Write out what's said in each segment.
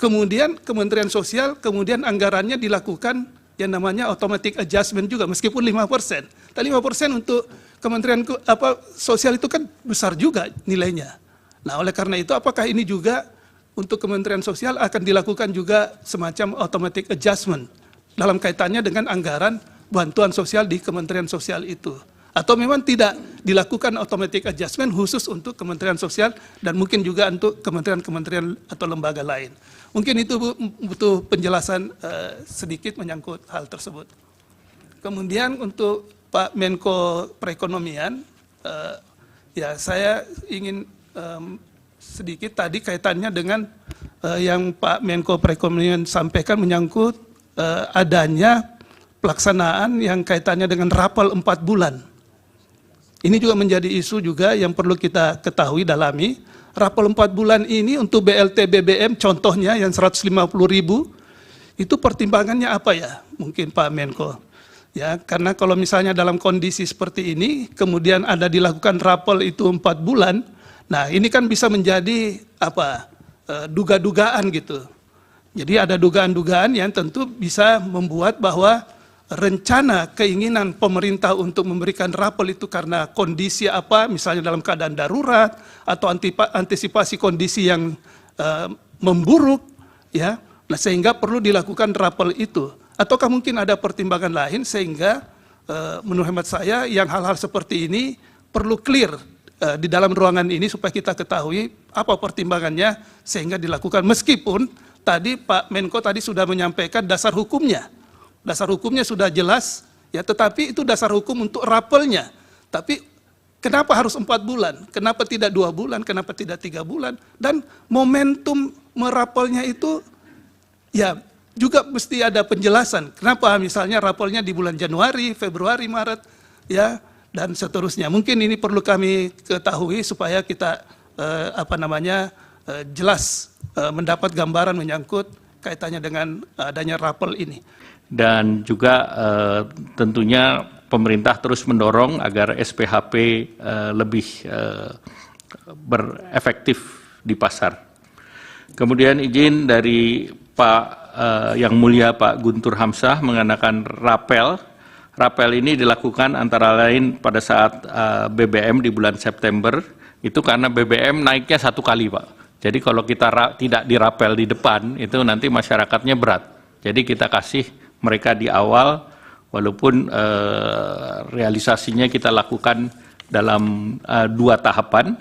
kemudian Kementerian Sosial, kemudian anggarannya dilakukan yang namanya automatic adjustment juga, meskipun 5%. Tapi 5% untuk Kementerian Sosial itu kan besar juga nilainya. Nah, oleh karena itu apakah ini juga untuk Kementerian Sosial akan dilakukan juga semacam automatic adjustment dalam kaitannya dengan anggaran bantuan sosial di Kementerian Sosial itu? Atau memang tidak dilakukan automatic adjustment khusus untuk Kementerian Sosial dan mungkin juga untuk kementerian-kementerian atau lembaga lain? Mungkin itu butuh penjelasan sedikit menyangkut hal tersebut. Kemudian untuk Pak Menko Perekonomian, ya saya ingin sedikit tadi kaitannya dengan yang Pak Menko Perekonomian sampaikan menyangkut adanya pelaksanaan yang kaitannya dengan rapel 4 bulan. Ini juga menjadi isu juga yang perlu kita ketahui, dalami. Rapel 4 bulan ini untuk BLT BBM contohnya yang 150.000, itu pertimbangannya apa ya? Mungkin Pak Menko. Ya, karena kalau misalnya dalam kondisi seperti ini, kemudian ada dilakukan rapel itu 4 bulan, nah ini kan bisa menjadi apa? Duga-dugaan gitu. Jadi ada dugaan-dugaan yang tentu bisa membuat bahwa rencana keinginan pemerintah untuk memberikan rapel itu karena kondisi apa, misalnya dalam keadaan darurat atau antisipasi kondisi yang memburuk, ya. Nah, sehingga perlu dilakukan rapel itu. Ataukah mungkin ada pertimbangan lain sehingga menurut hemat saya yang hal-hal seperti ini perlu clear di dalam ruangan ini supaya kita ketahui apa pertimbangannya sehingga dilakukan, meskipun tadi Pak Menko tadi sudah menyampaikan dasar hukumnya. Dasar hukumnya sudah jelas, ya, tetapi itu dasar hukum untuk rapelnya. Tapi kenapa harus 4 bulan? Kenapa tidak 2 bulan? Kenapa tidak 3 bulan? Dan momentum merapelnya itu, ya, juga mesti ada penjelasan. Kenapa misalnya rapelnya di bulan Januari, Februari, Maret, ya, dan seterusnya. Mungkin ini perlu kami ketahui supaya kita jelas mendapat gambaran menyangkut kaitannya dengan adanya rapel ini. Dan juga tentunya pemerintah terus mendorong agar SPHP lebih berefektif di pasar. Kemudian izin dari Pak Yang Mulia Pak Guntur Hamzah mengenakan rapel. Rapel ini dilakukan antara lain pada saat BBM di bulan September, itu karena BBM naiknya 1 kali, Pak. Jadi kalau kita tidak dirapel di depan, itu nanti masyarakatnya berat. Jadi kita kasih mereka di awal, walaupun realisasinya kita lakukan dalam 2 tahapan,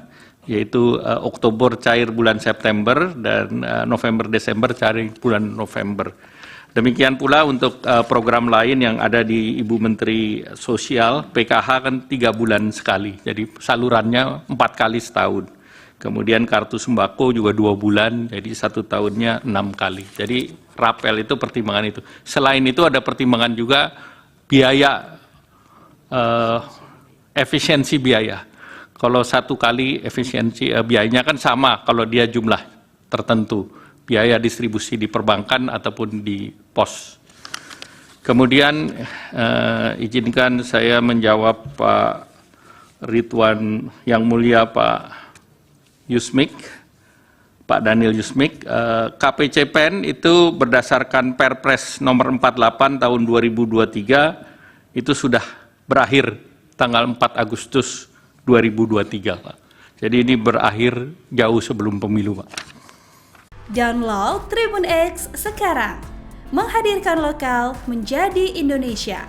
yaitu Oktober cair bulan September dan November-Desember cair bulan November. Demikian pula untuk program lain yang ada di Ibu Menteri Sosial, PKH kan 3 bulan sekali, jadi salurannya 4 kali setahun. Kemudian kartu sembako juga 2 bulan, jadi 1 tahunnya 6 kali. Jadi rapel itu pertimbangan itu. Selain itu ada pertimbangan juga biaya, efisiensi biaya. Kalau 1 kali efisiensi biayanya kan sama kalau dia jumlah tertentu. Biaya distribusi di perbankan ataupun di pos. Kemudian izinkan saya menjawab Pak Ridwan Yang Mulia Pak Yusmik, Pak Daniel Yusmik, KPCPEN itu berdasarkan Perpres nomor 48 tahun 2023 itu sudah berakhir tanggal 4 Agustus 2023, Pak. Jadi ini berakhir jauh sebelum pemilu, Pak. Download Tribun X sekarang, menghadirkan lokal menjadi Indonesia.